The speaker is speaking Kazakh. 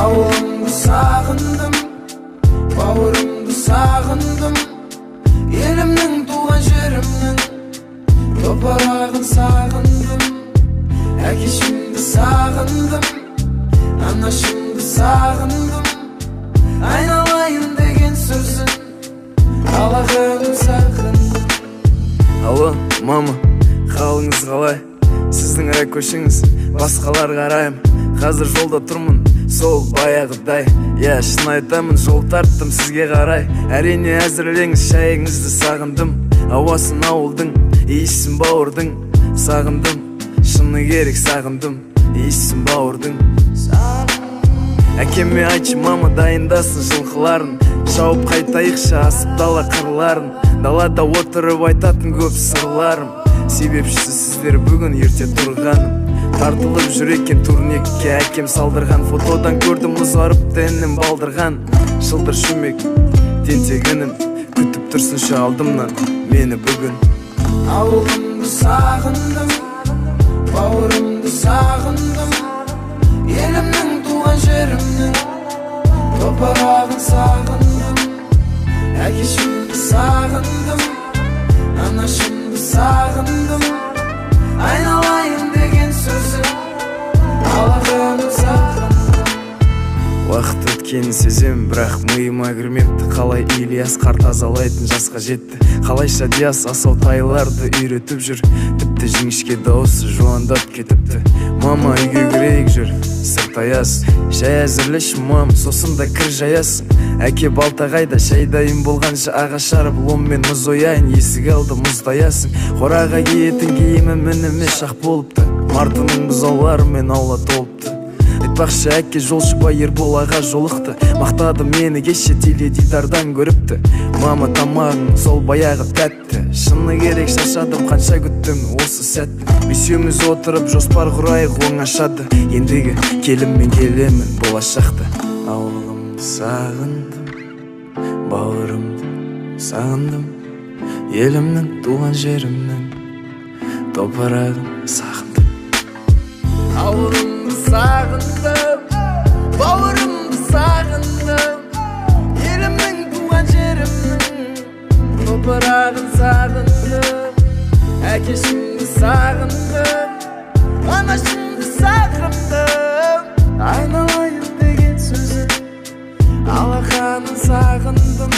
Ауылымды сағындым, бауырымды сағындым, елімнің туған жерімнің топырағын сағындым. Әкешімді сағындым, анашымды сағындым, айналайын деген сөзін қалағаным сағындым. Алло, мама, қалыңыз қалай? Сіздің көшіңіз басқалар қарайым. Қазір жолда тұрмын, сол баяғыдай. Я шын айтамын, жол тарттым сізге қарай. Әрине әзірлеңіз шайыңызды, сағындым. Ауасын ауылдың, иісін бауырдың. Сағындым, шыны керек сағындым, иісін бауырдың. Әкеме айтшы, мама дайындасын жылқыларын, шауып қайтайықшы асып дала қырларын. Далада отырып айтатын көп сырларым, себепшісі сіздер бүгін ерте тұрғаным. Тартылып жүр екен турникке әкем салдырған, фотодан көрдім ұзарып тәнім балдырған. Шылдыр шүмек тентегінім, күтіп тұрсыншы алдымнан мені бүгін. Ауылымды сағындым, бауырымды сағындым, елімнің туған жерімнің топырағын сағындым. Әкешімді сағындым, анашымды сағындым, айналайын деген сөзі қалағаным сағындым. Уақыт өткенін сезем, бірақ миыма кірмепті. Қалай Ильяс қарт азалайтын жасқа жетті, қалайша Диас асау тайларды үйретіп жүр. Тіпті жіңішке дауысы жуандап кетіпті. Мама үйге кірейік жүр, сырт аяс, шай әзірлеші мам, сосын да кір жаясың. Әке балтағайда шай дайын болғанша ағаш жарып ломмен мұз ояйын, есік алды мұздаясың. Қораға киетін киімі мініме шақ болыпты, мартының бұзауларымен аула толыпты. Айтпақшы әке жолшыбай Ербол аға жолықты, мақтады мені кеше теледидардан көріпті. Мама тамағың сол баяғы тәтті, шыны керек шаршадым қанша күттім осы сәтті. Бесеуміз отырып жоспар құрайық оңашады, ендігі келіммен келемін болашақты. Ауылымды сағындым, бауырымды сағындым, елімнің туған жерімнің топырағын сағындым. Ауылымды сағындым, бауырымды сағындым, елімнің туған жерімнің топырағын сағындым. Әкешімді сағындым, анашымды сағындым, айналайын деген сөзін алақанын сағындым.